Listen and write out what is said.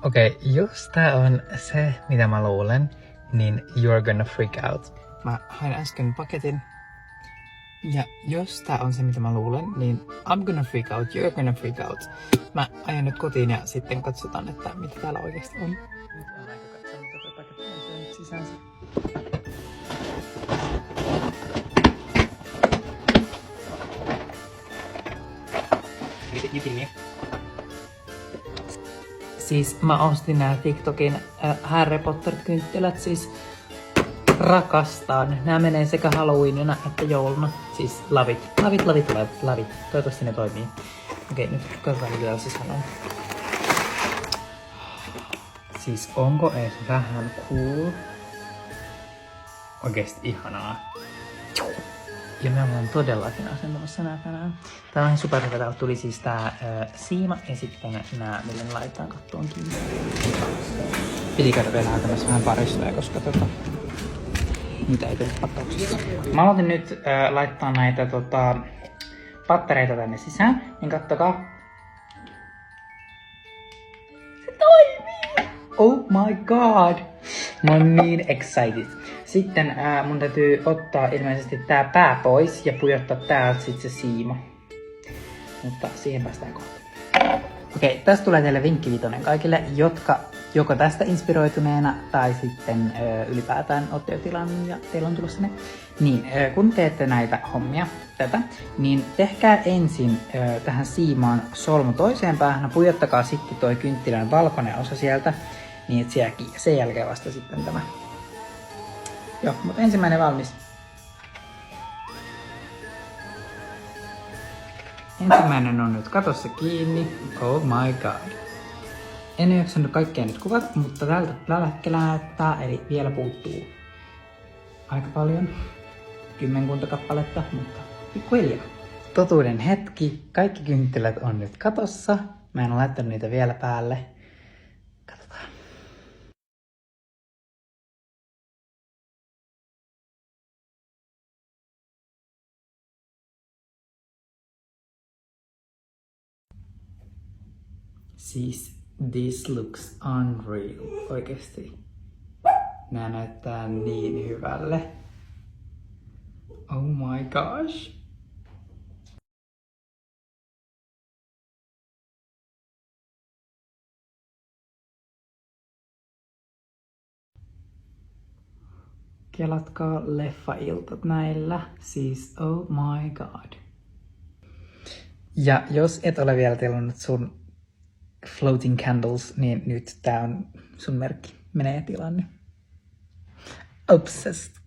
Okei, jos tää on se, mitä mä luulen, niin you're gonna freak out. Mä hain äsken paketin. Ja jos tää on se, mitä mä luulen, niin I'm gonna freak out, you're gonna freak out. Mä ajan nyt kotiin ja sitten katsotaan, että mitä täällä oikeasti on. Nyt on aika katsoa, mitä toi paketti on syönyt sisäänsä. Siis mä ostin nää TikTokin Harry Potter-kynttilät, siis rakastan. Nää menee sekä Halloweenina että jouluna. Siis lavit. Toivottavasti ne toimii. Okei, nyt katsotaan mitä täällä sisällä on. Siis onko edes vähän cool? Oikeesti ihanaa. Ja me ollaan todellakin asentamassa nää tänään. Tää on ihan superhyvä. Täällä tuli siis tää siima ja sitten nää, millä ne laitetaan kattoon kiinni. Piti käydä vielä hakemassa vähän paristoja, koska niitä ei tule pattauksissa. Mä aloitin nyt laittaa näitä pattereita tänne sisään. Niin kattokaa. Se toimii! Oh my god! Mä oon niin excited. Sitten mun täytyy ottaa ilmeisesti tää pää pois ja pujottaa täältä sit se siima. Mutta siihen päästään kohta. Okei, tästä tulee teille vinkki vitonen kaikille, jotka joko tästä inspiroituneena tai sitten ylipäätään olette jo tilannut ja teillä on tulossa ne. Niin, kun teette näitä hommia, niin tehkää ensin tähän siimaan solmu toiseen päähän, pujottakaa sitten toi kynttilän valkoinen osa sieltä, niin että siellä ja sen jälkeen vasta sitten tämä. Joo, mutta ensimmäinen valmis. Ensimmäinen on nyt katossa kiinni. Oh my god. En jaksanut kaikkea nyt kuvata, mutta tällä hetkellä näyttää, eli vielä puuttuu aika paljon. 10 kappaletta, mutta pikkuhiljaa. Totuuden hetki. Kaikki kynttilät on nyt katossa. Mä en ole laittanut niitä vielä päälle. Katsotaan. Siis this looks unreal. Oikeesti. Nää näyttää niin hyvälle. Oh my gosh. Kelatkaa leffailtat näillä. Siis oh my god. Ja jos et ole vielä tilannut sun floating candles, niin nyt tää on sun merkki. Menee tilanne. Obsessed.